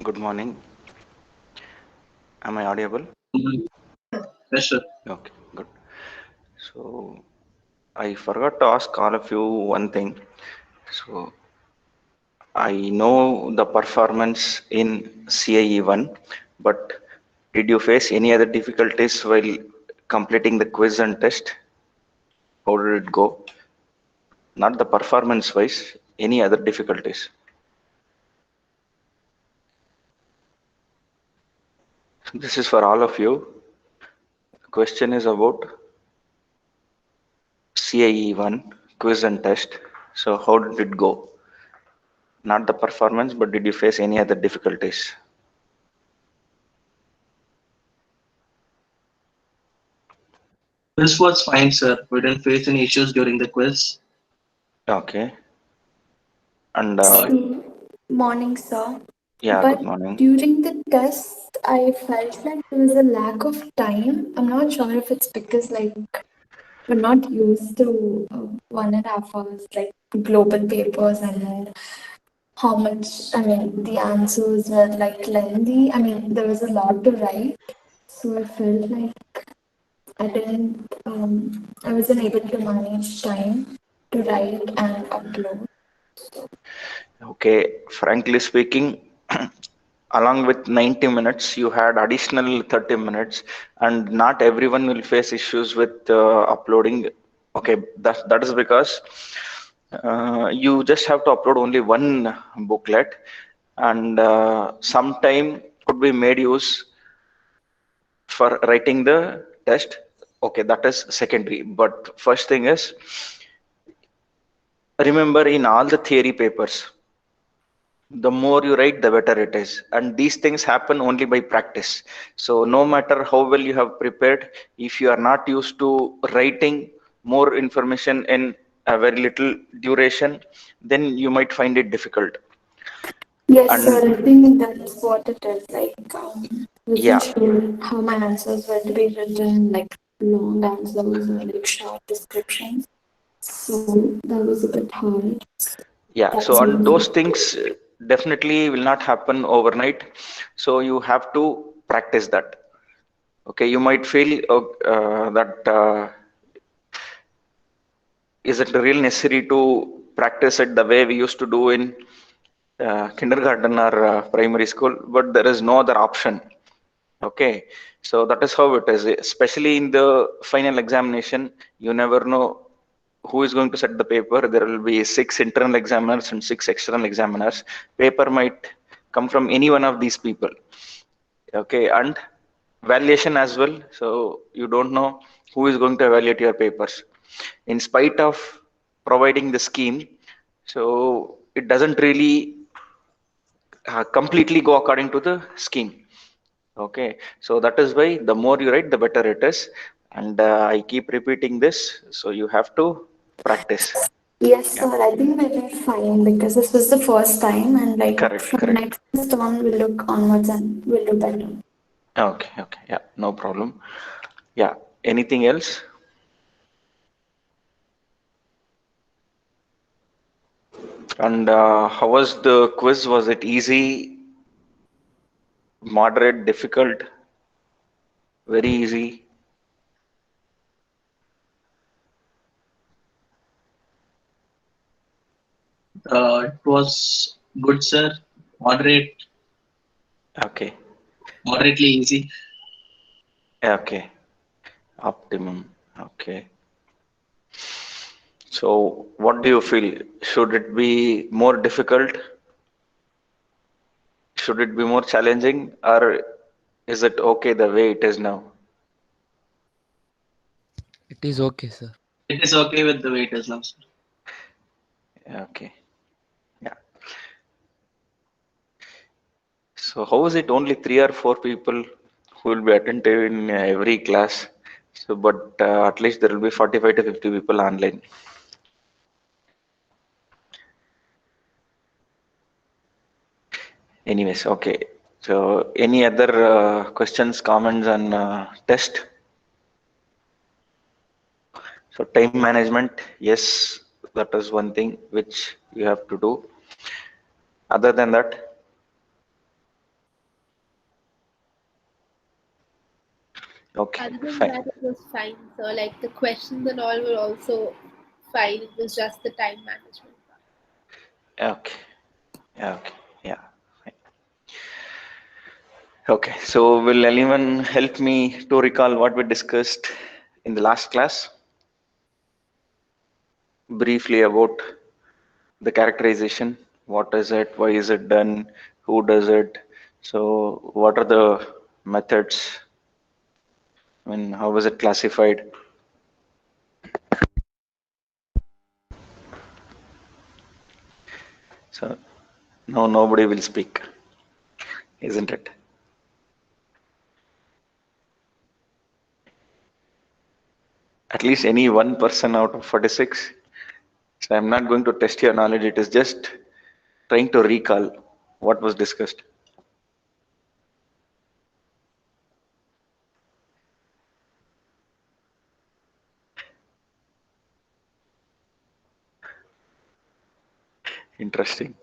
Good morning. Am I audible? Yes, sir. Okay, good. So I forgot to ask all of you one thing. So I know the performance in CIE 1, but did you face any other difficulties while completing the quiz and test? How did it go? Not the performance wise, any other difficulties? This is for all of you. The question is about CIE 1 quiz and test. So how did it go? Not the performance, but did you face any other difficulties? Quiz was fine, sir. We didn't face any issues during the quiz. Okay. And Uh, So, morning, sir. yeah, good But morning. during the test, I felt like there was a lack of time. I'm not sure if it's because, like, we're not used to 1.5 hours, like global papers, and then how much, I mean, the answers were like lengthy. I mean, there was a lot to write. So I felt like I wasn't able to manage time to write and upload. Okay, frankly speaking, along with 90 minutes, you had additional 30 minutes, and not everyone will face issues with uploading. Okay, that is because you just have to upload only one booklet, and some time could be made use for writing the test. Okay, that is secondary. But first thing is, remember in all the theory papers, the more you write, the better it is. And these things happen only by practice. So no matter how well you have prepared, if you are not used to writing more information in a very little duration, then you might find it difficult. Yes, And sir. I think that's what it is. Like, wasn't yeah, sure how my answers were to be written, like long answers or like short descriptions. So that was a bit hard. yeah. That's So and all. those things definitely will not happen overnight. So you have to practice that. Okay, you might feel that is it really necessary to practice it the way we used to do in kindergarten or primary school, but there is no other option. Okay, so that is how it is, especially in the final examination. You never know who is going to set the paper. There will be six internal examiners and six external examiners. Paper might come from any one of these people. Okay, and valuation as well. So you don't know who is going to evaluate your papers in spite of providing the scheme. So it doesn't really completely go according to the scheme. Okay, so that is why the more you write, the better it is. And I keep repeating this, so you have to practice. Yes, Yeah, sir. I think I did fine because this was the first time, and like correct, from correct. next on, we'll look onwards and we'll do better. Okay, okay, yeah, no problem. Yeah, anything else? And how was the quiz? Was it easy, moderate, difficult, very easy? it was good, sir. Moderate, Okay, moderately easy. okay, optimum. Okay. So, what do you feel? Should it be more difficult? Should it be more challenging? Or is it okay the way it is now? It is okay, sir. It is okay with the way it is now, sir. Okay. Yeah. So, how is it only three or four people who will be attentive in every class? So, but at least there will be 45 to 50 people online. Anyways, okay. So, any other questions, comments on test? So, time management, yes, that is one thing which you have to do. Other than that, Okay, Other than fine. that, it was fine. So, like the questions and all were also fine. It was just the time management part. Okay, okay, yeah. Fine. Okay, so will anyone help me to recall what we discussed in the last class? Briefly about the characterization. What is it? Why is it done? Who does it? So, what are the methods? I mean, how was it classified? So, no, nobody will speak, isn't it? At least any one person out of 46. So, I'm not going to test your knowledge. It is just trying to recall what was discussed. Interesting.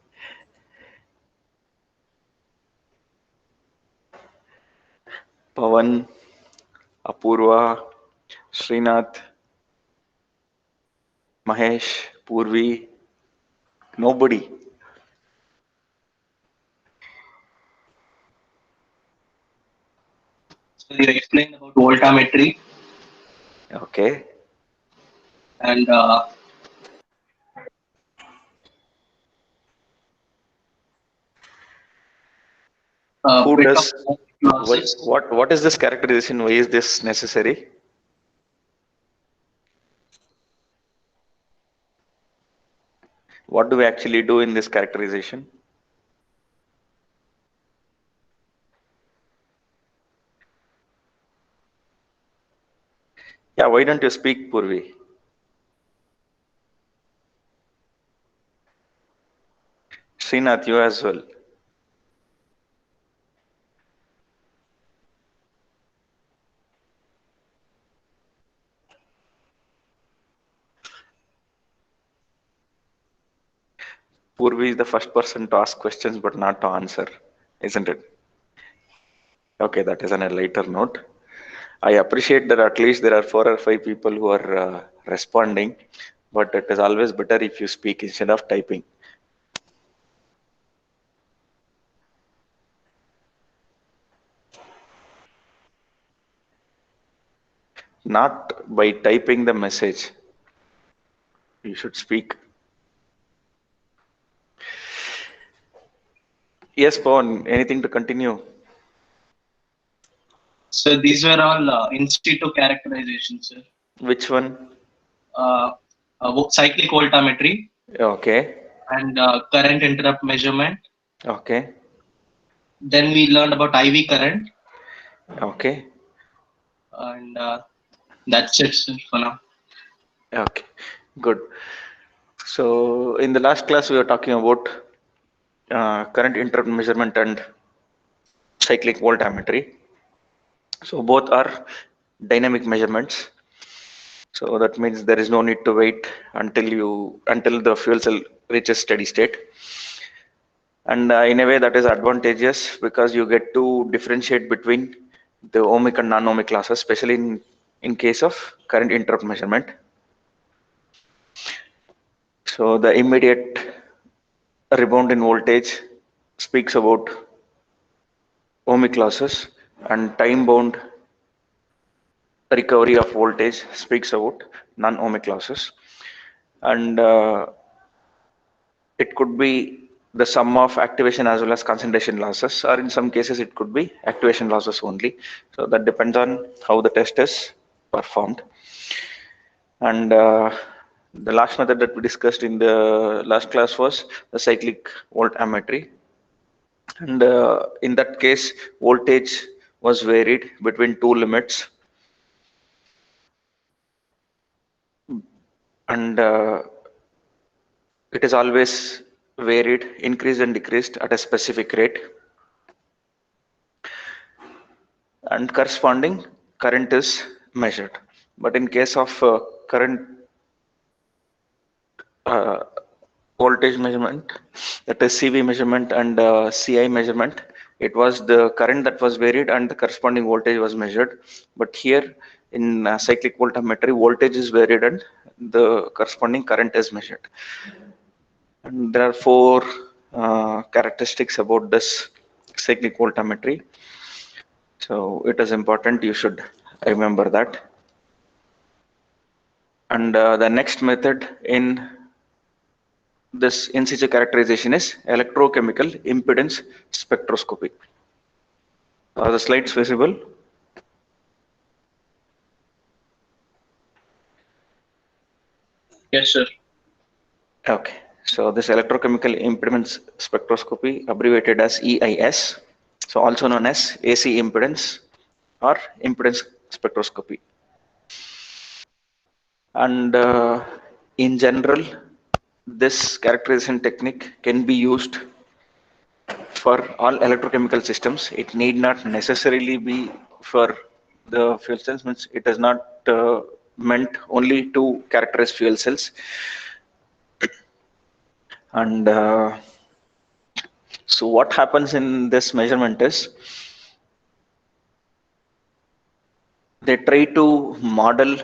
Pawan, Apurva, Srinath, Mahesh, Purvi, nobody. So you explained about voltammetry Okay. and a Who bit of does why? losses. What is this characterization? Why is this necessary? What do we actually do in this characterization? Yeah, why don't you speak, Purvi? Srinath, you as well. Purvi is the first person to ask questions but not to answer, isn't it? Okay, that is on a lighter note. I appreciate that at least there are 4 or 5 people who are responding, but it is always better if you speak instead of typing. Not by typing the message. You should speak. Yes, Pawan, anything to continue? So these were all in situ characterizations, sir. Which one? Uh, Cyclic voltammetry Okay, and current interrupt measurement. okay, Then we learned about IV current, okay, and that's it, sir, for now. okay, good. So in the last class, we were talking about current interrupt measurement and cyclic voltammetry. So both are dynamic measurements. So that means there is no need to wait until the fuel cell reaches steady state. And in a way that is advantageous because you get to differentiate between the ohmic and non-ohmic classes, especially in case of current interrupt measurement. So the immediate rebound in voltage speaks about ohmic losses, and time bound recovery of voltage speaks about non-ohmic losses. And it could be the sum of activation as well as concentration losses, or in some cases it could be activation losses only. So that depends on how the test is performed. And the last method that we discussed in the last class was the cyclic voltammetry. And in that case, voltage was varied between two limits. And it is always varied, increased and decreased at a specific rate. And corresponding current is measured. But in case of current uh, voltage measurement, that is CV measurement and CI measurement, it was the current that was varied and the corresponding voltage was measured. But here in cyclic voltammetry, voltage is varied and the corresponding current is measured. And there are four characteristics about this cyclic voltammetry. So it is important, you should remember that. And the next method in this in situ characterization is electrochemical impedance spectroscopy. Are the slides visible? Yes, sir. Okay. So this electrochemical impedance spectroscopy, abbreviated as EIS, so also known as AC impedance or impedance spectroscopy. And in general, this characterization technique can be used for all electrochemical systems. It need not necessarily be for the fuel cells, means it is not meant only to characterize fuel cells. And so what happens in this measurement is they try to model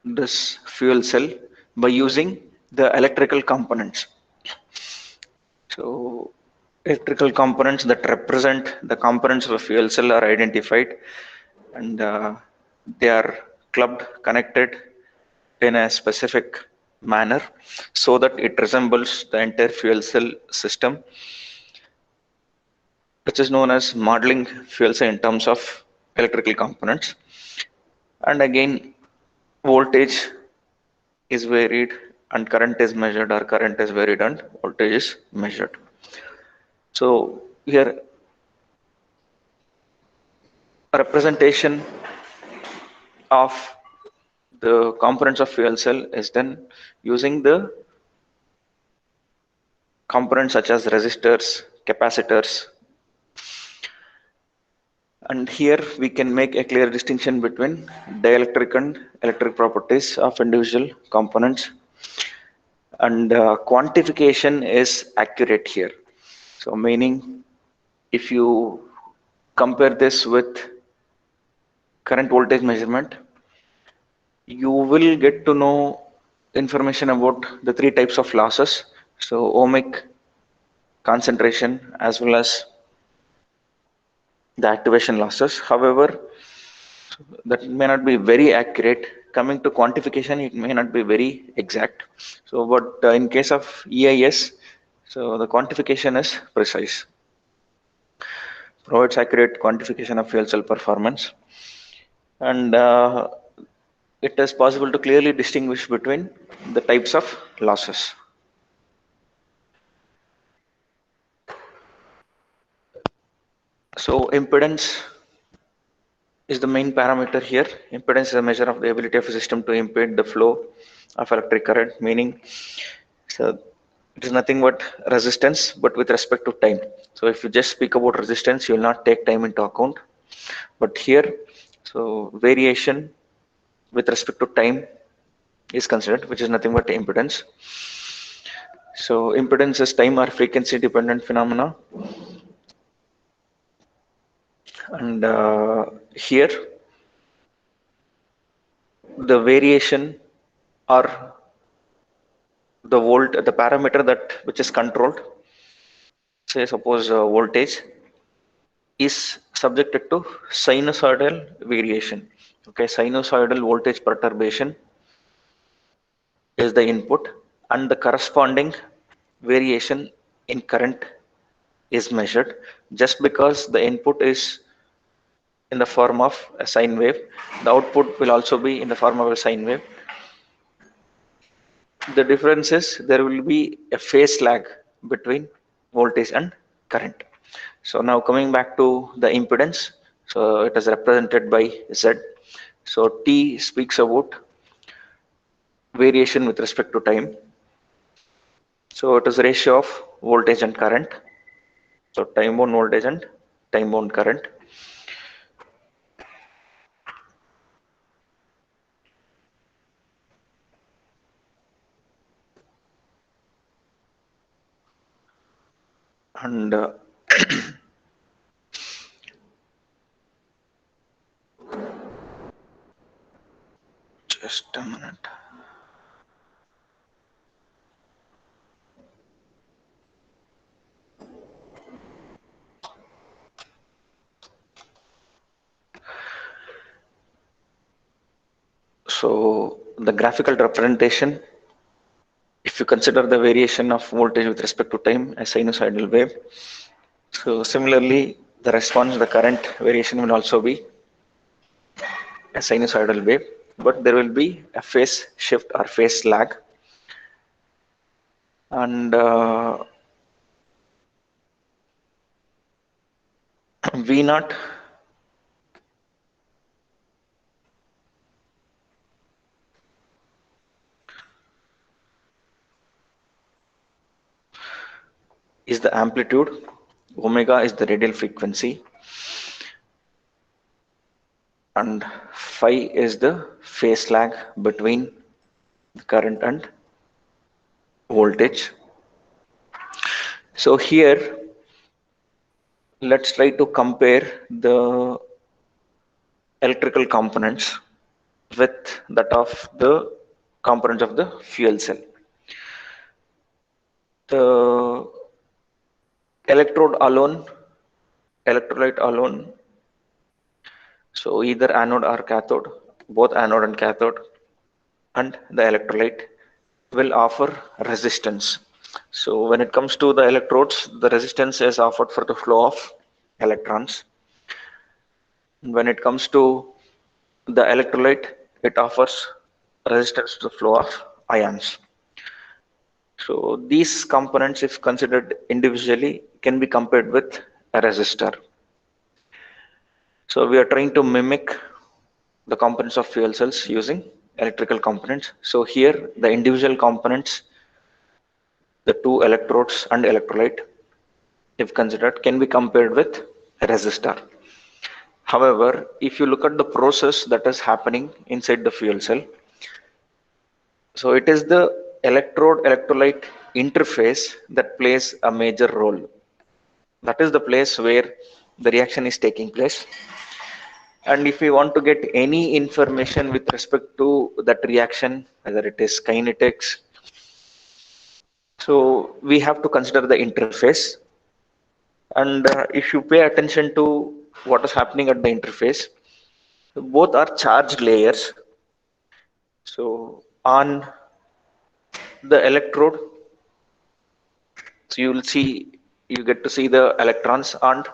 this fuel cell by using the electrical components. So electrical components that represent the components of a fuel cell are identified, and they are clubbed, connected in a specific manner so that it resembles the entire fuel cell system, which is known as modeling fuel cell in terms of electrical components. And again, voltage is varied and current is measured, or current is varied and voltage is measured. So here a representation of the components of fuel cell is done using the components such as resistors, capacitors. And here we can make a clear distinction between dielectric and electric properties of individual components. And quantification is accurate here. So meaning, if you compare this with current voltage measurement, you will get to know information about the three types of losses. So ohmic, concentration, as well as the activation losses. However, that may not be very accurate. Coming to quantification, it may not be very exact. So, but in case of EIS, so the quantification is precise. Provides accurate quantification of fuel cell performance, and it is possible to clearly distinguish between the types of losses. So impedance is the main parameter here. Impedance is a measure of the ability of a system to impede the flow of electric current, meaning so it is nothing but resistance, but with respect to time. So if you just speak about resistance, you will not take time into account. But here, so variation with respect to time is considered, which is nothing but impedance. So impedance is time or frequency dependent phenomena. And here, the variation or the parameter that which is controlled, say suppose voltage, is subjected to sinusoidal variation. Okay, sinusoidal voltage perturbation is the input, and the corresponding variation in current is measured. Just because the input is in the form of a sine wave, the output will also be in the form of a sine wave. The difference is there will be a phase lag between voltage and current. So now coming back to the impedance, so it is represented by Z. So T speaks about variation with respect to time. So it is a ratio of voltage and current. So time bound voltage and time bound current. And Just a minute. So the graphical representation, if you consider the variation of voltage with respect to time as sinusoidal wave, so similarly the response, the current variation will also be a sinusoidal wave, but there will be a phase shift or phase lag. And V naught is the amplitude, omega is the radial frequency, and phi is the phase lag between the current and voltage. So here let's try to compare the electrical components with that of the components of the fuel cell. The electrode alone, electrolyte alone, so either anode or cathode, both anode and cathode, and the electrolyte will offer resistance. So when it comes to the electrodes, the resistance is offered for the flow of electrons. When it comes to the electrolyte, it offers resistance to the flow of ions. So these components, if considered individually, can be compared with a resistor. So we are trying to mimic the components of fuel cells using electrical components. So here the individual components, the two electrodes and electrolyte, if considered, can be compared with a resistor. However, if you look at the process that is happening inside the fuel cell, so it is the electrode electrolyte interface that plays a major role. That is the place where the reaction is taking place. And if we want to get any information with respect to that reaction, whether it is kinetics, so we have to consider the interface. And if you pay attention to what is happening at the interface, both are charged layers. So on the electrode, so you will see, you get to see the electrons, and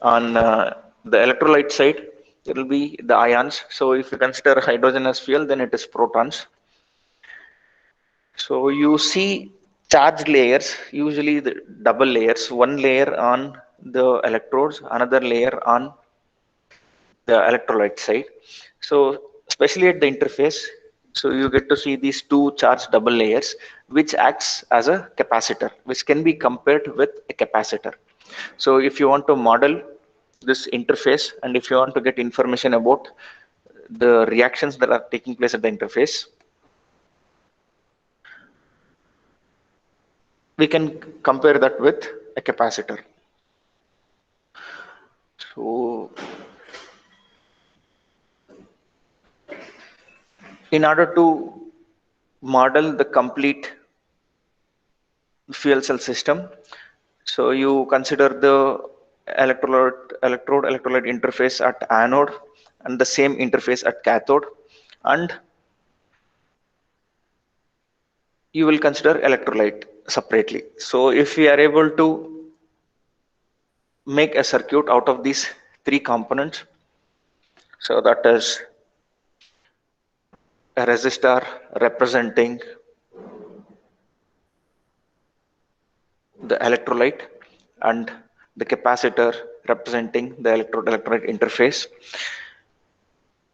on the electrolyte side, it will be the ions. So if you consider hydrogen as fuel, then it is protons. So you see charged layers, usually the double layers, one layer on the electrodes, another layer on the electrolyte side. So especially at the interface, so you get to see these two charged double layers, which acts as a capacitor, which can be compared with a capacitor. So if you want to model this interface, and if you want to get information about the reactions that are taking place at the interface, we can compare that with a capacitor. So in order to model the complete fuel cell system, so you consider the electrode electrolyte interface at anode and the same interface at cathode, and you will consider electrolyte separately. So if we are able to make a circuit out of these three components, so that is a resistor representing the electrolyte and the capacitor representing the electrode electrolyte interface.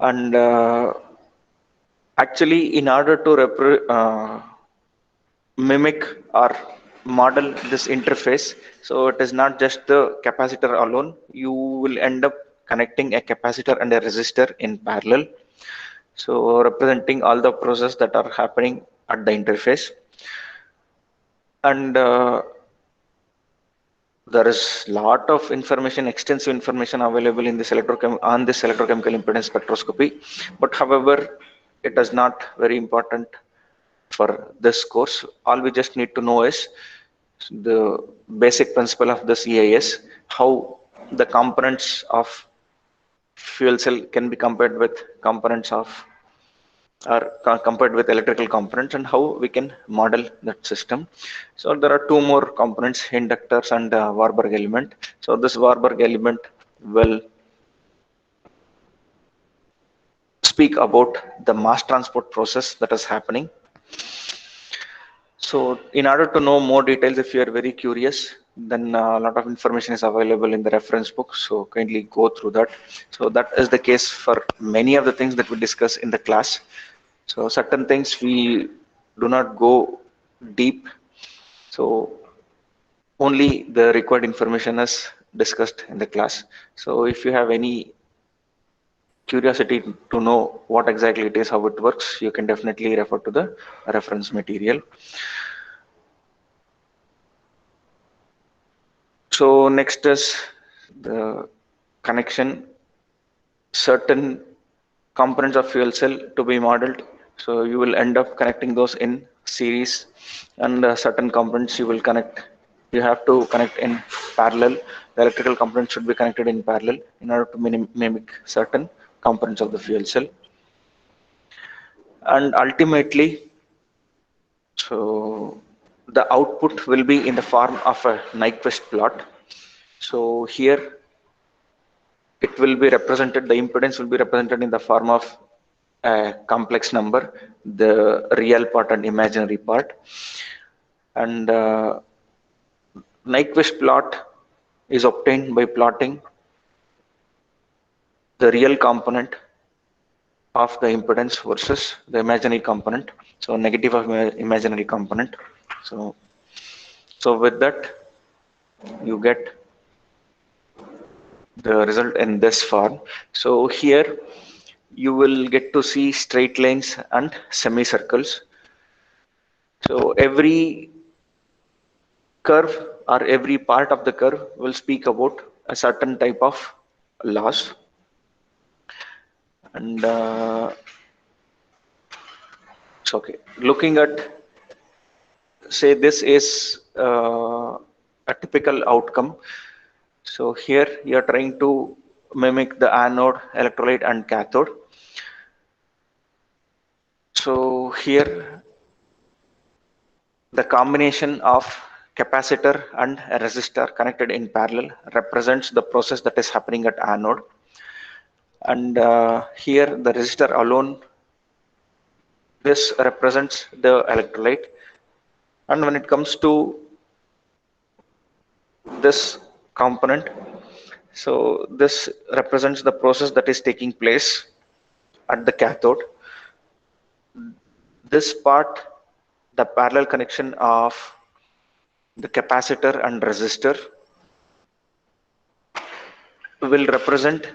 And actually, in order to mimic or model this interface, so it is not just the capacitor alone, you will end up connecting a capacitor and a resistor in parallel, so representing all the processes that are happening at the interface. And there is lot of information, extensive information available in this on this electrochemical impedance spectroscopy. But however, it is not very important for this course. All we just need to know is the basic principle of this EIS, how the components of fuel cell can be compared with components of compared with electrical components, and how we can model that system. So there are two more components, inductors and Warburg element. So this Warburg element will speak about the mass transport process that is happening. So in order to know more details, if you are very curious, then a lot of information is available in the reference book. So kindly go through that. So that is the case for many of the things that we discuss in the class. So certain things we do not go deep. So only the required information is discussed in the class. So if you have any curiosity to know what exactly it is, how it works, you can definitely refer to the reference material. So next is the connection. Certain components of fuel cell to be modeled. So you will end up connecting those in series, and certain components you have to connect in parallel. The electrical components should be connected in parallel in order to mimic certain components of the fuel cell. And ultimately, so the output will be in the form of a Nyquist plot. So here it will be represented, the impedance will be represented in the form of a complex number, the real part and imaginary part. And Nyquist plot is obtained by plotting the real component of the impedance versus the imaginary component. So negative of imaginary component. So with that, you get the result in this form. So here you will get to see straight lines and semicircles. So every curve or every part of the curve will speak about a certain type of loss. And so okay, looking at, say this is a typical outcome. So here you are trying to mimic the anode, electrolyte and cathode. So here the combination of capacitor and a resistor connected in parallel represents the process that is happening at anode. And here the resistor alone, this represents the electrolyte. And when it comes to this component, so this represents the process that is taking place at the cathode. This part, the parallel connection of the capacitor and resistor, will represent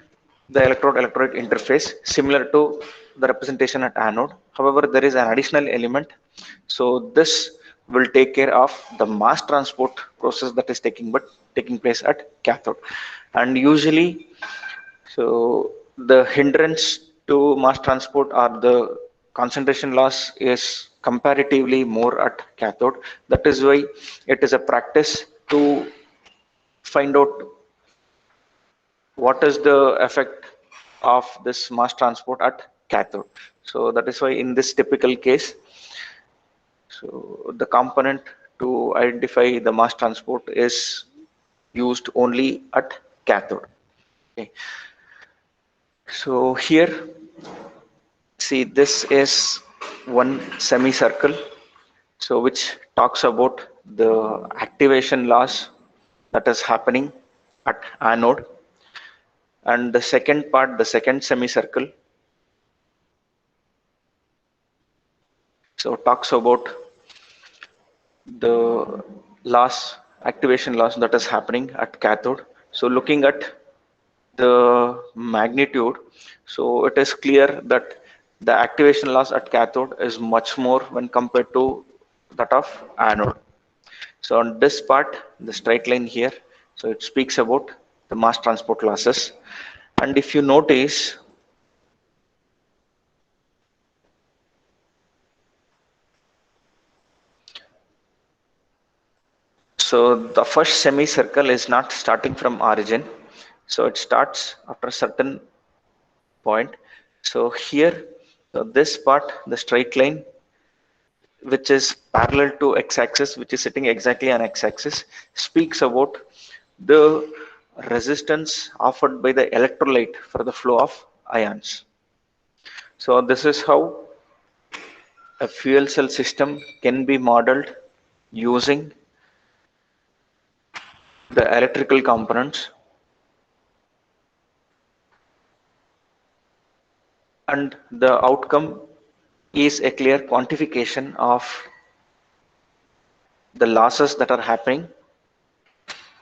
the electrode-electrolyte interface similar to the representation at anode. However, there is an additional element. So this will take care of the mass transport process that is taking place at cathode. And usually, so the hindrance to mass transport or the concentration loss is comparatively more at cathode. That is why it is a practice to find out what is the effect of this mass transport at cathode. So that is why in this typical case, so the component to identify the mass transport is used only at cathode. Okay. So here, see, this is one semicircle, so which talks about the activation loss that is happening at anode. And the second part, the second semicircle, so talks about the loss, activation loss that is happening at cathode. So looking at the magnitude, so it is clear that the activation loss at cathode is much more when compared to that of anode. So on this part, the straight line here, so it speaks about the mass transport losses. And if you notice, So the first semicircle is not starting from origin, so it starts after a certain point. So here, so this part, the straight line which is parallel to x-axis, which is sitting exactly on x-axis, speaks about the resistance offered by the electrolyte for the flow of ions. So this is how a fuel cell system can be modeled using the electrical components, and the outcome is a clear quantification of the losses that are happening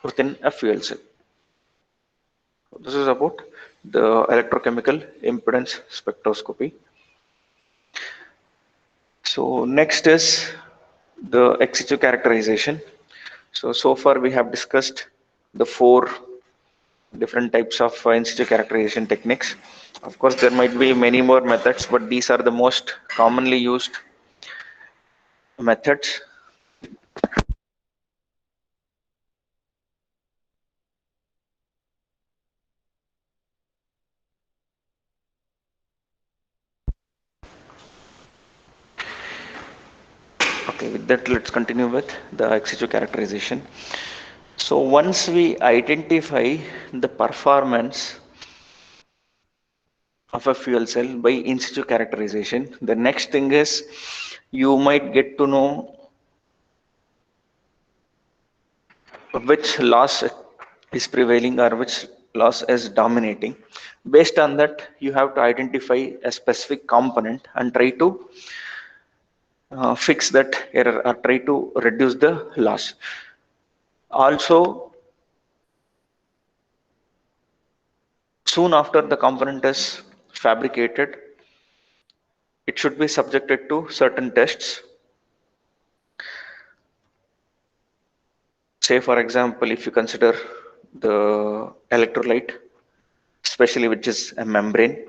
within a fuel cell. This is about the electrochemical impedance spectroscopy. So next is the ex situ characterization. So far we have discussed the 4 different types of in situ characterization techniques. Of course, there might be many more methods, but these are the most commonly used methods. Okay, with that, let's continue with the ex situ characterization. So once we identify the performance of a fuel cell by in situ characterization, the next thing is you might get to know which loss is prevailing or which loss is dominating. Based on that, you have to identify a specific component and try to fix that error or try to reduce the loss. Also, soon after the component is fabricated, it should be subjected to certain tests. Say, for example, if you consider the electrolyte, especially which is a membrane,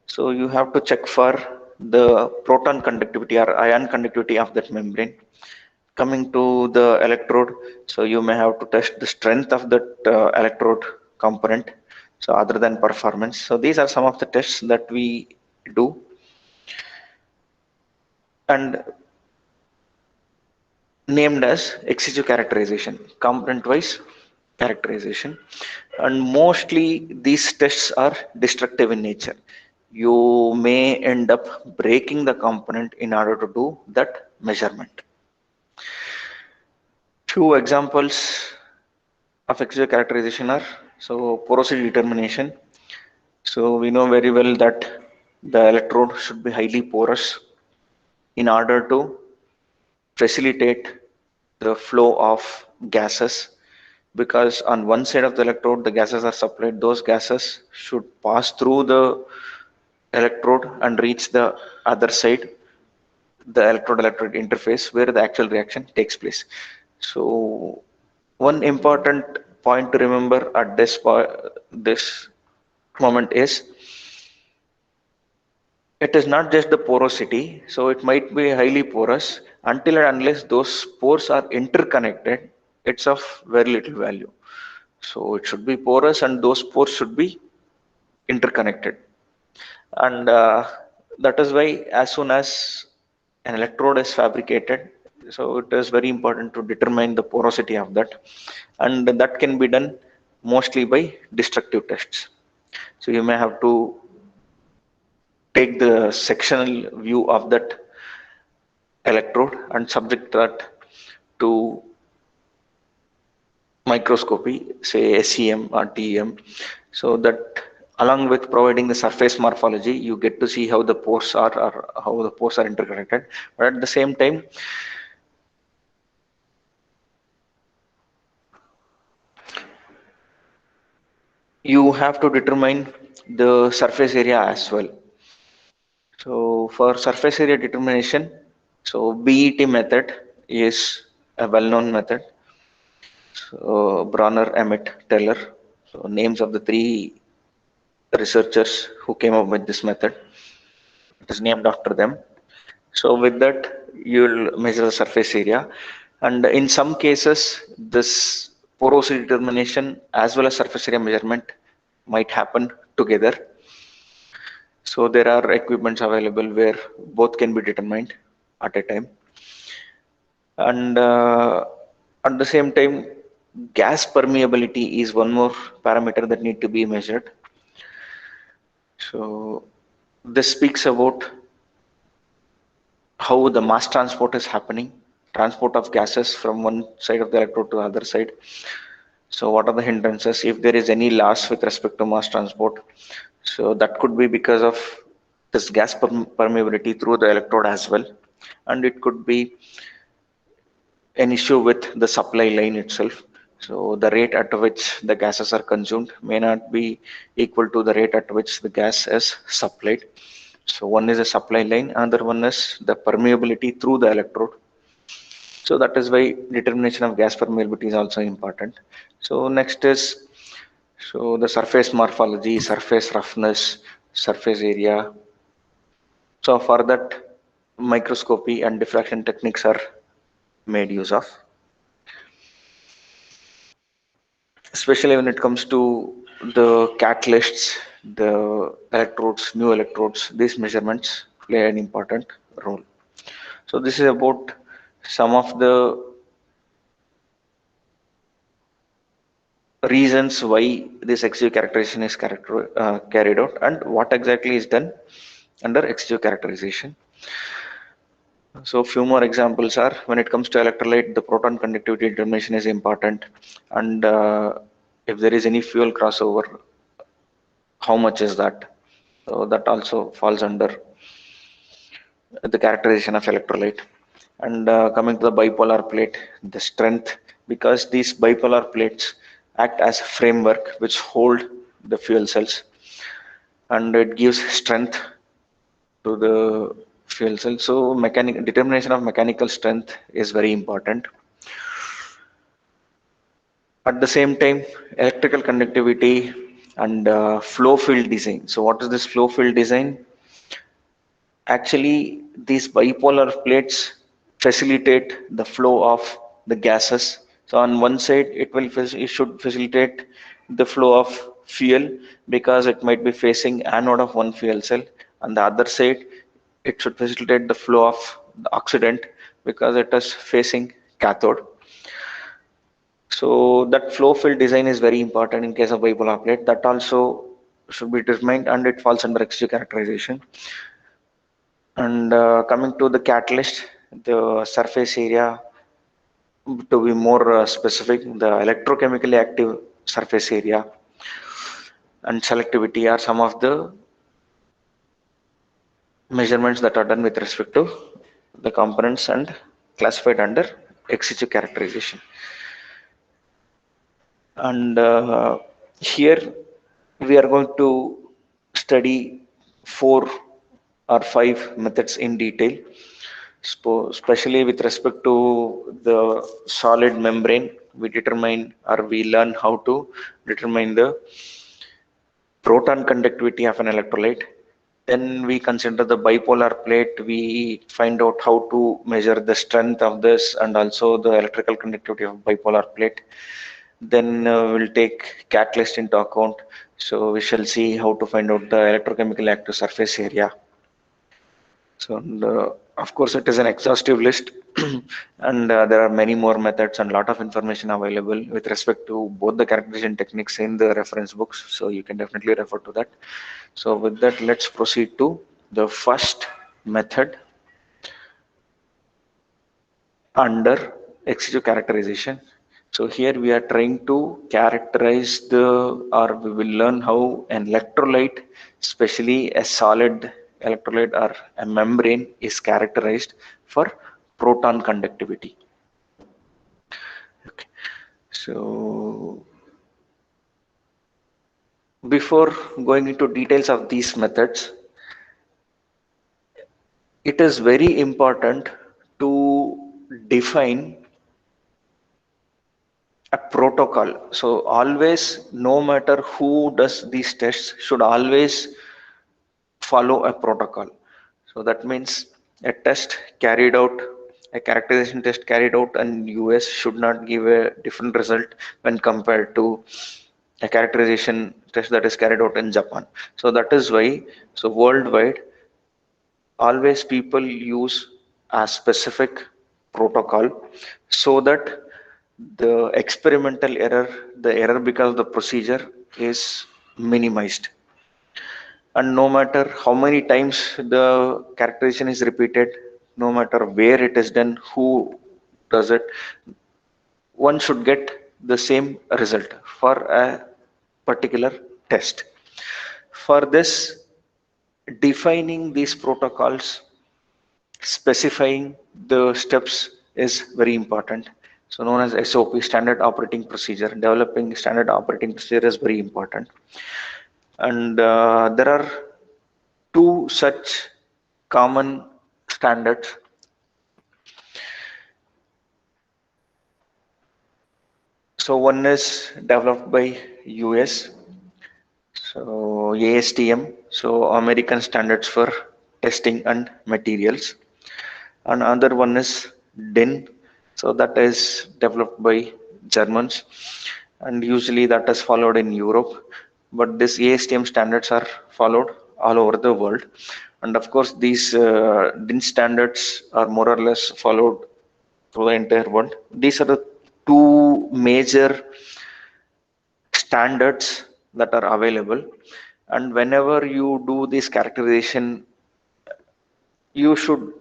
so you have to check for the proton conductivity or ion conductivity of that membrane. Coming to the electrode, so you may have to test the strength of that electrode component, so other than performance. So these are some of the tests that we do, and named as ex situ characterization, component wise characterization. And mostly these tests are destructive in nature. You may end up breaking the component in order to do that measurement. Few examples of ex situ characterization are, so porosity determination. So we know very well that the electrode should be highly porous in order to facilitate the flow of gases, because on one side of the electrode the gases are supplied. Those gases should pass through the electrode and reach the other side, the electrode electrode interface, where the actual reaction takes place. So one important point to remember at this moment is, it is not just the porosity. So it might be highly porous. Until and unless those pores are interconnected, it's of very little value. So it should be porous and those pores should be interconnected. And that is why as soon as an electrode is fabricated, so it is very important to determine the porosity of that. And that can be done mostly by destructive tests. So you may have to take the sectional view of that electrode and subject that to microscopy, say SEM or TEM, so that along with providing the surface morphology, you get to see how the pores are or how the pores are interconnected. But at the same time, you have to determine the surface area as well. So for surface area determination, so BET method is a well-known method. So Bronner, Emmett, Teller, so names of the 3 researchers who came up with this method. It is named after them. So with that, you'll measure the surface area. And in some cases, this porosity determination as well as surface area measurement might happen together. So there are equipments available where both can be determined at a time. And at the same time, gas permeability is one more parameter that need to be measured. So this speaks about how the mass transport is happening, transport of gases from one side of the electrode to the other side. So what are the hindrances if there is any loss with respect to mass transport? So that could be because of this gas permeability through the electrode as well, and it could be an issue with the supply line itself. So the rate at which the gases are consumed may not be equal to the rate at which the gas is supplied. So one is a supply line, another one is the permeability through the electrode. So that is why determination of gas permeability is also important. So next is, so the surface morphology, surface roughness, surface area. So for that, microscopy and diffraction techniques are made use of. Especially when it comes to the catalysts, the electrodes, new electrodes, these measurements play an important role. So this is about some of the reasons why this XG characterization is carried out and what exactly is done under XG characterization. So few more examples are, when it comes to electrolyte, the proton conductivity determination is important, and if there is any fuel crossover, how much is that? So that also falls under the characterization of electrolyte. And coming to the bipolar plate, the strength, because these bipolar plates act as a framework which hold the fuel cells, and it gives strength to the fuel cell. So determination of mechanical strength is very important. At the same time, electrical conductivity and flow field design. So what is this flow field design? Actually, these bipolar plates facilitate the flow of the gases. So on one side, it should facilitate the flow of fuel because it might be facing anode of one fuel cell. On the other side, it should facilitate the flow of the oxidant because it is facing cathode. So that flow field design is very important in case of bipolar plate. That also should be determined, and it falls under XG characterization. And coming to the catalyst, the surface area, to be more specific, the electrochemically active surface area and selectivity are some of the measurements that are done with respect to the components and classified under XG characterization. And here we are going to study 4 or 5 methods in detail, especially with respect to the solid membrane. We determine, or we learn how to determine the proton conductivity of an electrolyte. Then we consider the bipolar plate. We find out how to measure the strength of this and also the electrical conductivity of bipolar plate. Then we'll take catalyst into account. So we shall see how to find out the electrochemical active surface area. So of course it is an exhaustive list and there are many more methods and lot of information available with respect to both the characterization techniques in the reference books. So you can definitely refer to that. So with that, let's proceed to the first method under XG characterization. So here we are trying to characterize or we will learn how an electrolyte, especially a solid electrolyte or a membrane, is characterized for proton conductivity. Okay. So before going into details of these methods, it is very important to define a protocol. So always, no matter who does these tests, should always follow a protocol. So that means a test carried out a characterization test carried out in US should not give a different result when compared to a characterization test that is carried out in Japan. So that is why, so worldwide, always people use a specific protocol so that the experimental error, the error because of the procedure is minimized. And no matter how many times the characterization is repeated, no matter where it is done, who does it, one should get the same result for a particular test. For this, defining these protocols, specifying the steps is very important. So known as SOP, standard operating procedure. Developing standard operating procedure is very important. And there are two such common standards. So one is developed by US, so ASTM, so American Standards for Testing and Materials. And another one is DIN, so that is developed by Germans, and usually that is followed in Europe. But this ASTM standards are followed all over the world. And of course, these DIN standards are more or less followed through the entire world. These are the two major standards that are available. And whenever you do this characterization, you should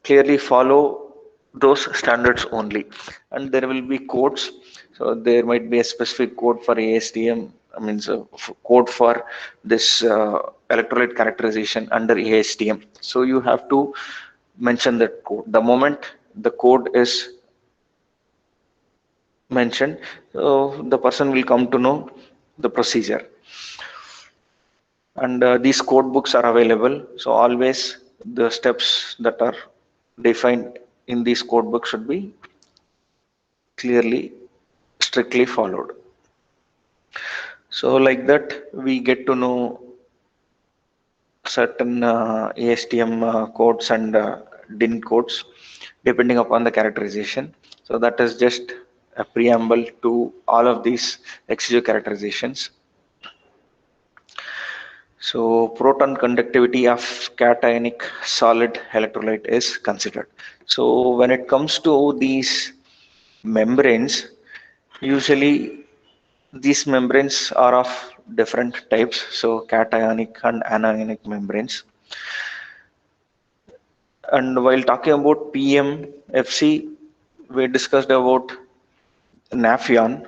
clearly follow those standards only. And there will be codes. So there might be a specific code for ASTM, I mean, so code for this electrolyte characterization under ASTM. So you have to mention that code. The moment the code is mentioned, so the person will come to know the procedure. And these code books are available. So always the steps that are defined in these code books should be clearly, strictly followed. So like that, we get to know certain ASTM codes and DIN codes depending upon the characterization. So that is just a preamble to all of these XGO characterizations. So proton conductivity of cationic solid electrolyte is considered. So when it comes to these membranes, usually these membranes are of different types. So cationic and anionic membranes. And while talking about PMFC, we discussed about Nafion,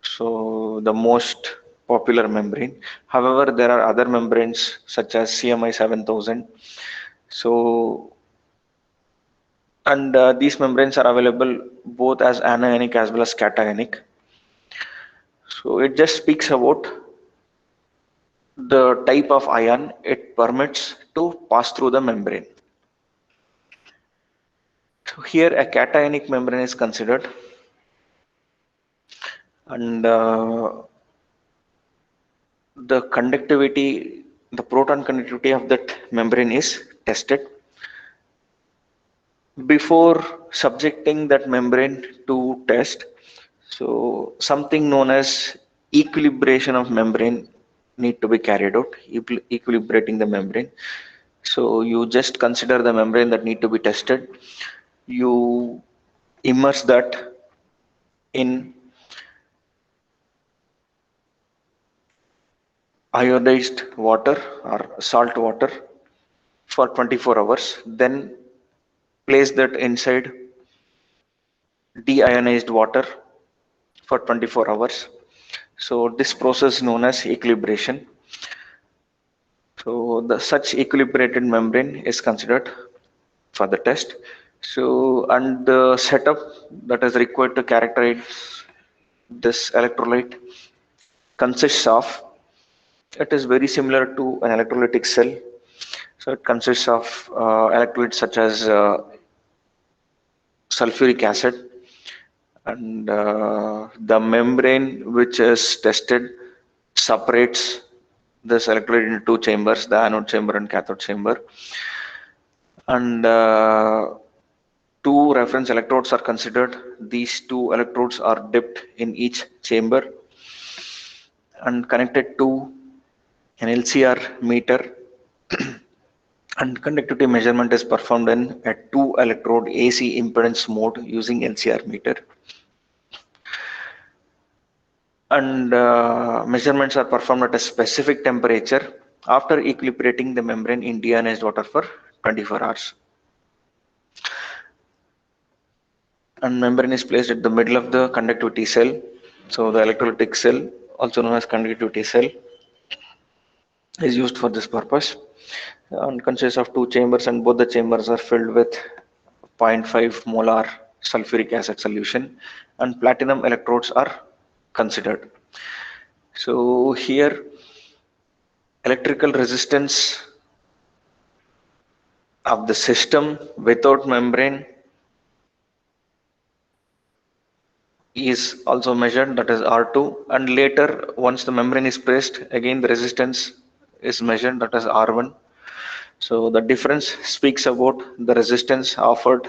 so the most popular membrane. However, there are other membranes such as CMI 7000. So, and these membranes are available both as anionic as well as cationic. So it just speaks about the type of ion it permits to pass through the membrane. So here a cationic membrane is considered, and the conductivity, the proton conductivity of that membrane is tested before subjecting that membrane to test. So something known as equilibration of membrane need to be carried out, equilibrating the membrane. So you just consider the membrane that need to be tested. You immerse that in iodized water or salt water for 24 hours, then place that inside deionized water for 24 hours. So this process is known as equilibration. So the such equilibrated membrane is considered for the test. So, and the setup that is required to characterize this electrolyte consists of, it is very similar to an electrolytic cell. So it consists of electrolytes such as sulfuric acid, and the membrane which is tested separates this electrolyte into two chambers, the anode chamber and cathode chamber. And to reference electrodes are considered. These two electrodes are dipped in each chamber and connected to an LCR meter, and conductivity measurement is performed in a two electrode AC impedance mode using LCR meter. And measurements are performed at a specific temperature after equilibrating the membrane in deionized water for 24 hours. And membrane is placed at the middle of the conductivity cell. So the electrolytic cell, also known as conductivity cell, is used for this purpose, and consists of two chambers, and both the chambers are filled with 0.5 molar sulfuric acid solution, and platinum electrodes are considered. So here electrical resistance of the system without membrane is also measured, that is R2, and later once the membrane is placed, again the resistance is measured, that is R1. So the difference speaks about the resistance offered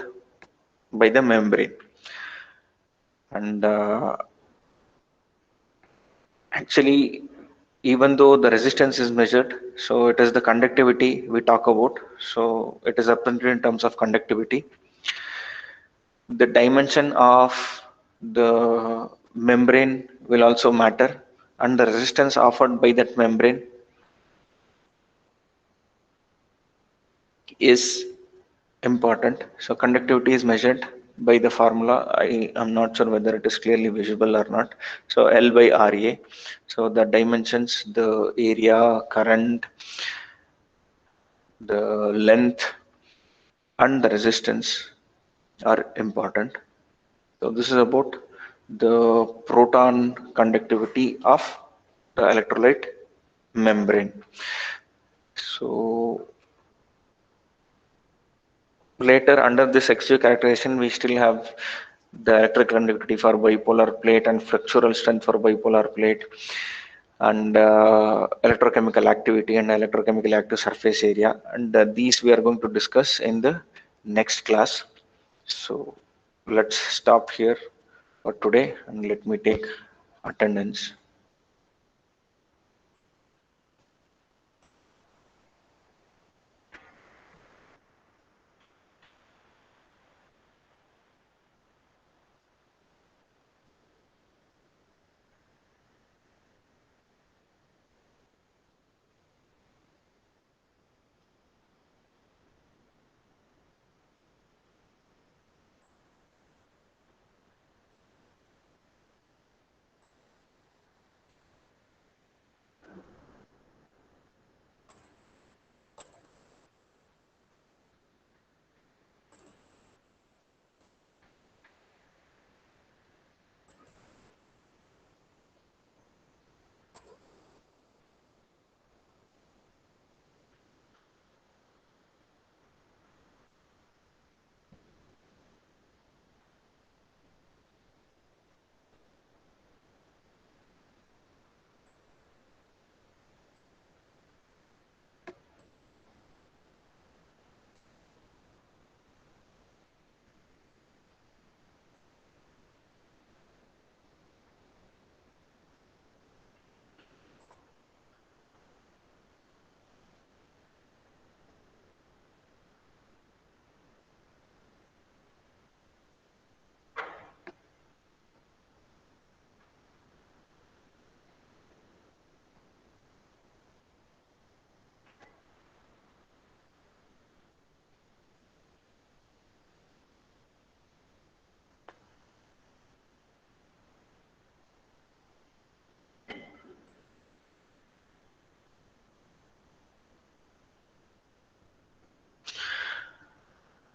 by the membrane. And actually, even though the resistance is measured, so it is the conductivity we talk about, so it is represented in terms of conductivity. The dimension of the membrane will also matter, and the resistance offered by that membrane is important. So conductivity is measured by the formula. I am not sure whether it is clearly visible or not. So L by RA. So the dimensions, the area, current, the length, and the resistance are important. So this is about the proton conductivity of the electrolyte membrane. So later under this XU characterization, we still have the electric conductivity for bipolar plate and flexural strength for bipolar plate, and electrochemical activity and electrochemical active surface area, and these we are going to discuss in the next class. So let's stop here for today, and let me take attendance.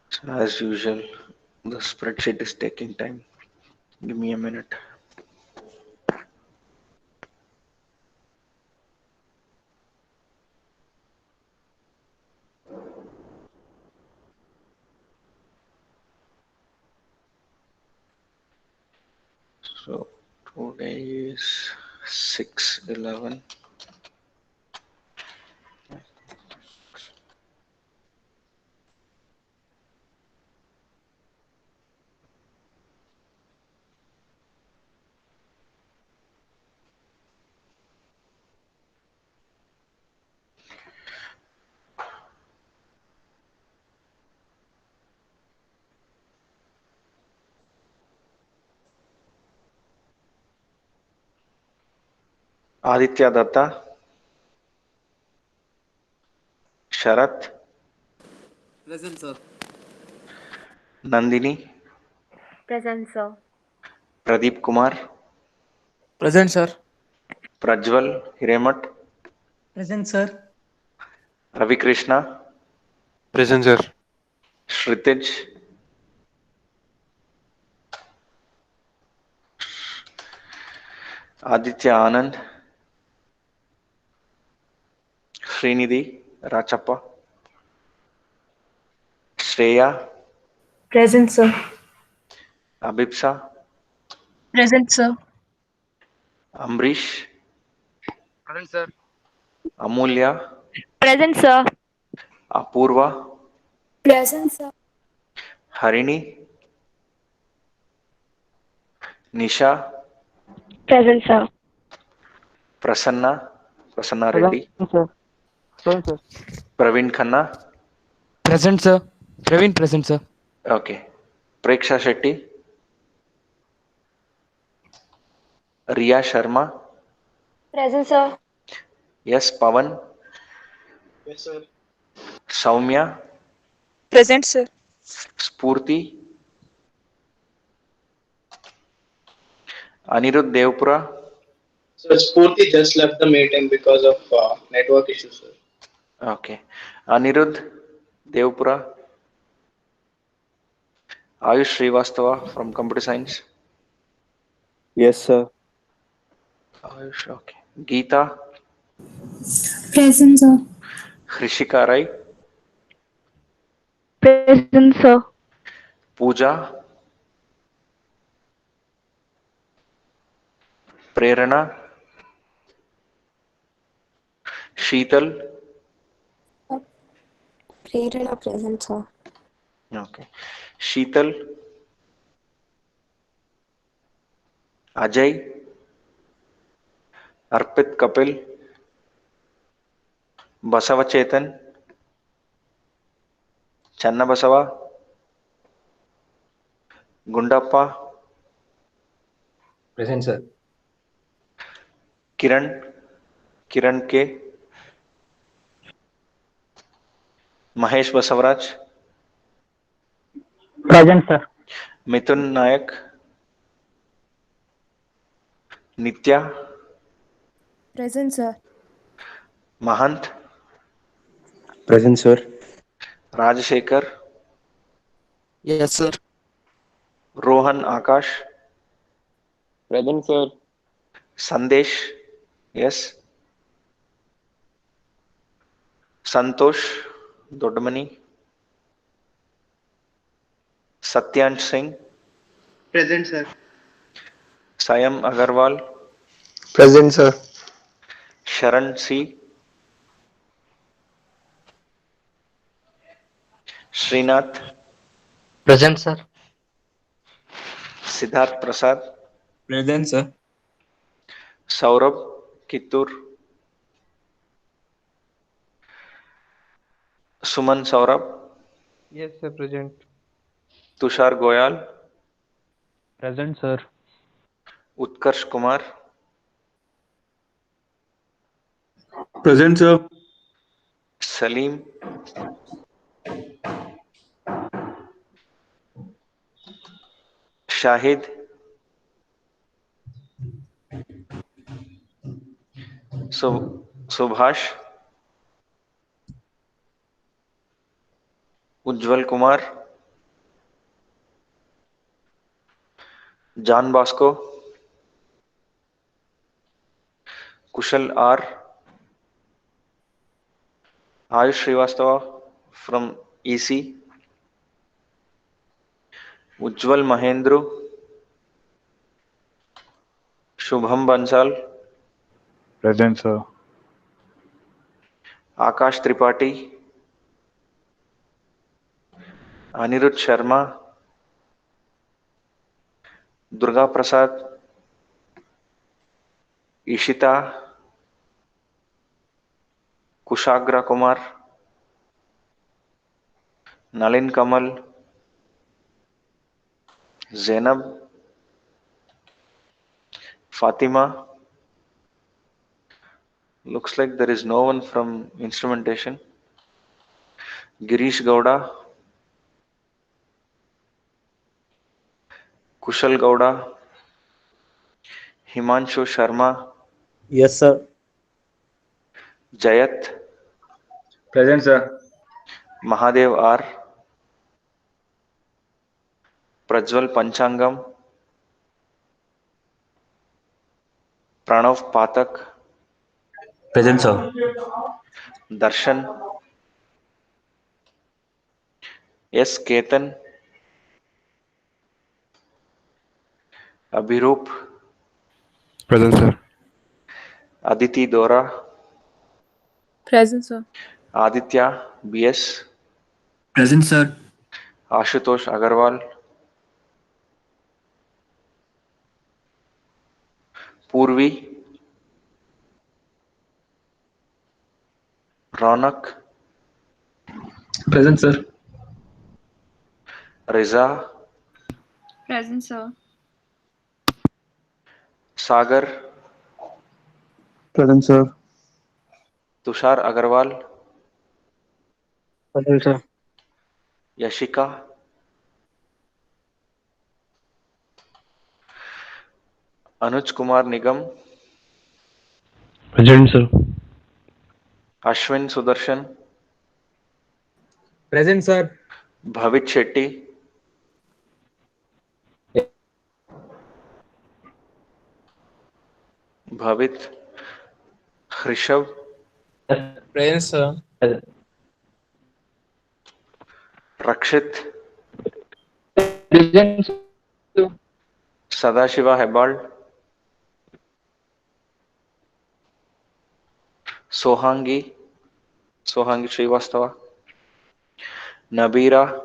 So as usual, the spreadsheet is taking time. Give me a minute. So today is 6/11. Aditya Datta, Sharat, Present, sir. Nandini, Present, sir. Pradeep Kumar, Present, sir. Prajwal Hiremat, Present, sir. Ravi Krishna, Present, sir. Shritij, Aditya Anand, Srinidhi Rachappa, Shreya, Present, sir. Abhipsa, Present, sir. Amrish, Present, sir. Amulya, Present, sir. Apurva, Present, sir. Harini, Nisha, Present, sir. Prasanna Reddy, Sir. Present, sir. Praveen Khanna, Present, sir. Praveen, present, sir. okay, Preksha Shetty, Riya Sharma, Present, sir. yes, Pavan, Yes, sir. Saumya, Present, sir. Spurti, Anirudh Devpura, So Spurti just left the meeting because of network issues, sir. okay, Anirudh Devpura, Ayush Srivastava from Computer Science, Yes, sir. Ayush, okay, Geeta, Present, sir. Hrishika Rai, Present, sir. Pooja, Prerana, Sheetal, Prerana present, sir. okay, Sheetal, Ajay, Arpit Kapil, Basava Chetan, Channa Basava, Gundappa, Present, sir. Kiran K, Mahesh Basavaraj, Present, sir. Mithun Nayak, Nitya, Present, sir. Mahant, Present, sir. Rajashekar, Yes, sir. Rohan Akash, Present, sir. Sandesh, yes, Santosh, Dodmani, Satyansh Singh, Present, sir. Sayam Agarwal, Present, sir. Sharan C, Srinath, Present, sir. Siddharth Prasad, Present, sir. Saurabh Kittur, Suman Saurabh, Yes, sir. Present. Tushar Goyal, Present, sir. Utkarsh Kumar, Present, sir. Salim, Shahid, Subhash, Ujjwal Kumar, John Bosco, Kushal R, Ayush Srivastava from EC, Ujjwal Mahendru, Shubham Bansal, Present, sir. Akash Tripathi, Anirudh Sharma, Durga Prasad, Ishita, Kushagra Kumar, Nalin Kamal, Zainab, Fatima, Looks like there is no one from instrumentation. Girish Gowda, Kushal Gowda, Himanshu Sharma, Yes, sir. Jayat, Present, sir. Mahadev R, Prajwal Panchangam, Pranav Pathak, Present, sir. Darshan, S. Ketan, Abhiroop, Present, sir. Aditi Dora, Present, sir. Aditya BS, Present, sir. Ashutosh Agarwal, Purvi, Ronak, Present, sir. Riza, Present, sir. Sagar, Present, sir. Tushar Agarwal, Present, sir. Yashika, Anuj Kumar Nigam, Present, sir. Ashwin Sudarshan, Present, sir. Bhavit Shetty, Bhavit, Hrishav, Present, sir. Rakshit, Present, sir. Sadashiva Hebald, Sohangi, Sohangi Srivastava, Nabira,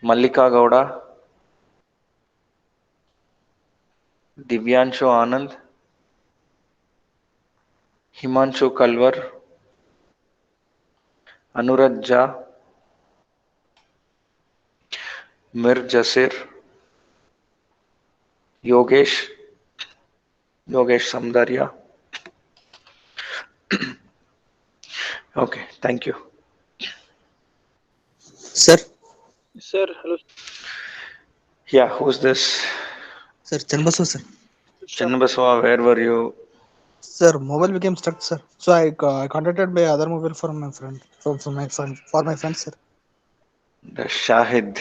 Mallika Gowda, Divyanshu Anand, Himanshu Kalwar, Anurag Jha, Mir Jasir, Yogesh, Yogesh Samdaria. Okay, thank you. Sir. Sir, hello. Yeah, who's this? Sir, Chanbasu, sir. Channabaswa, where were you? Sir, mobile became stuck, sir. So I contacted my other mobile from my friend, from my friend, for my friend, sir. The Shahid.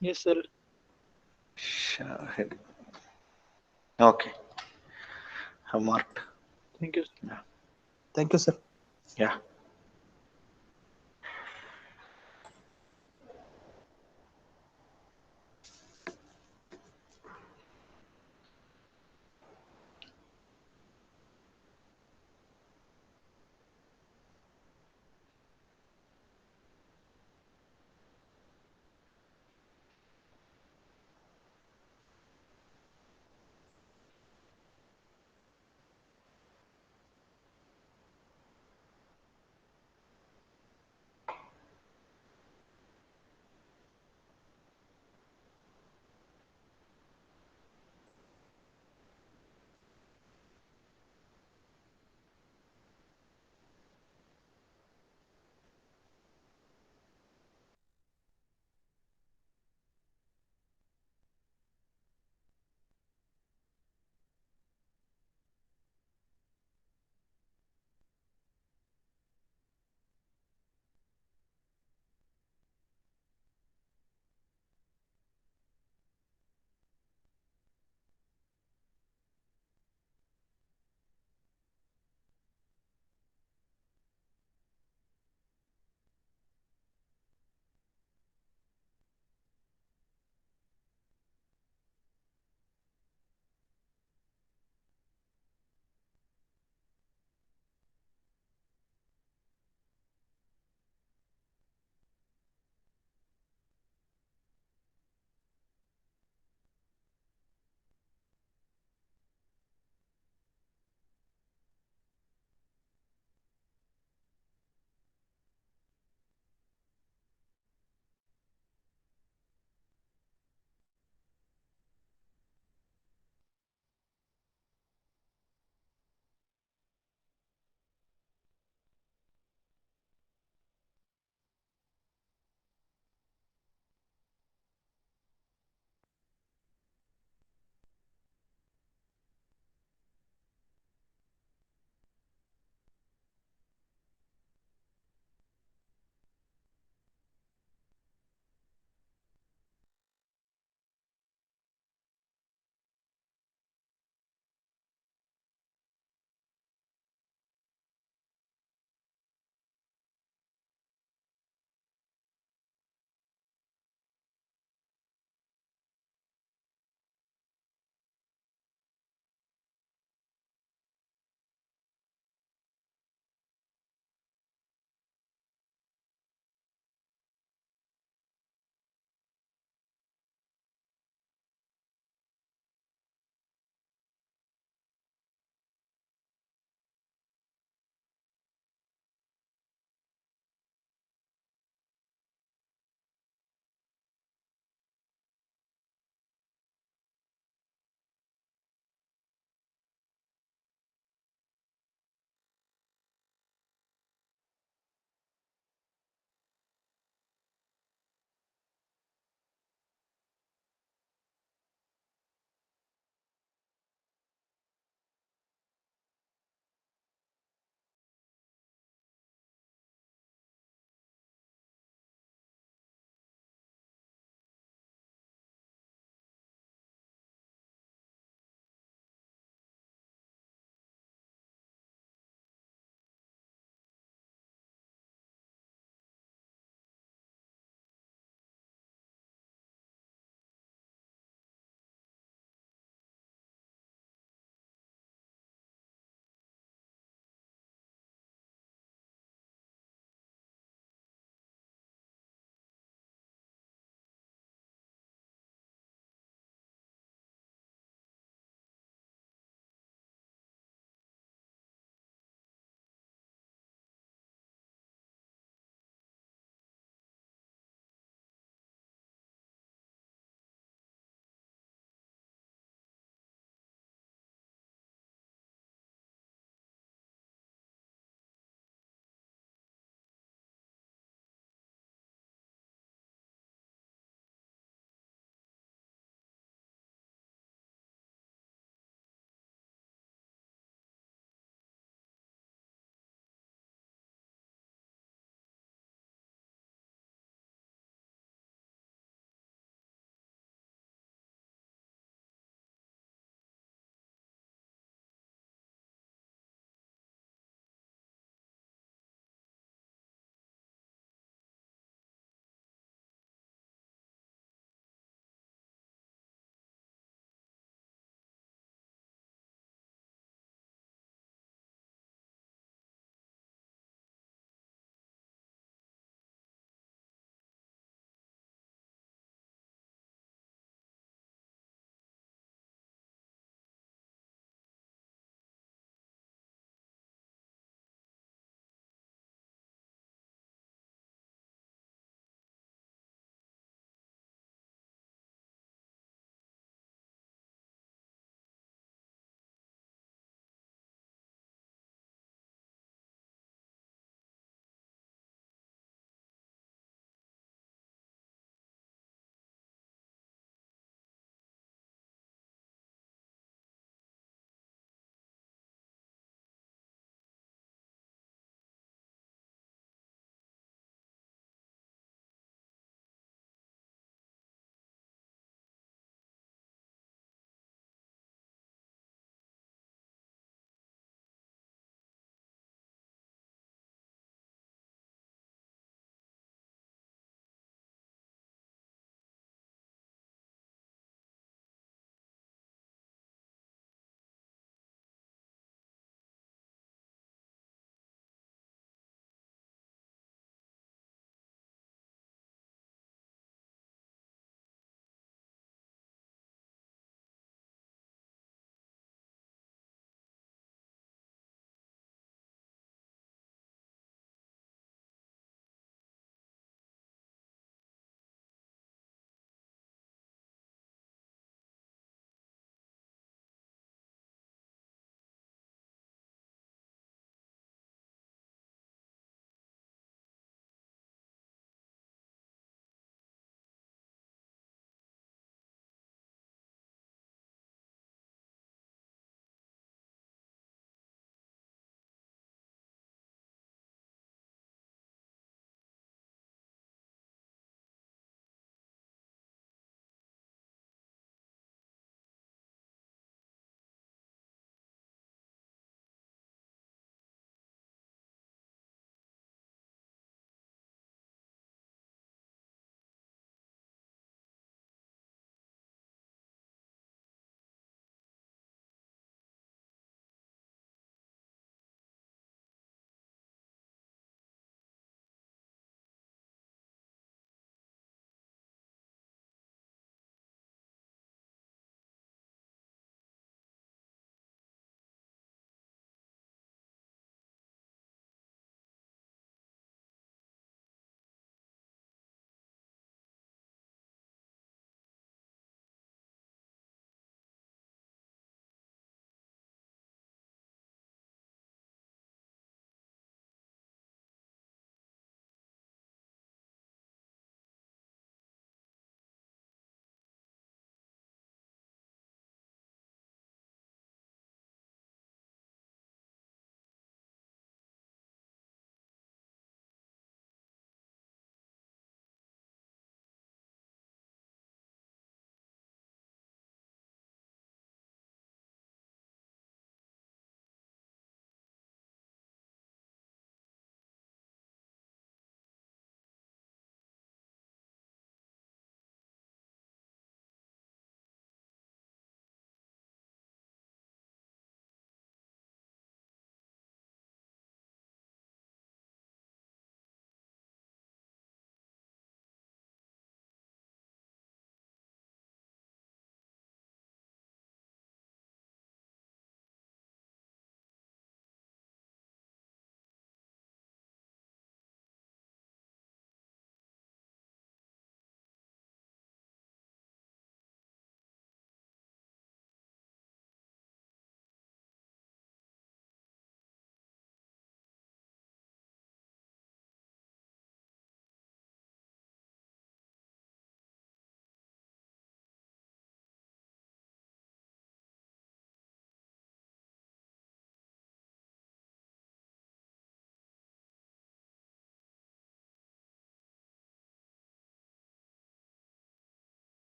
Yes, sir. Shahid. Okay, I marked. Thank you. Thank you, sir. Yeah.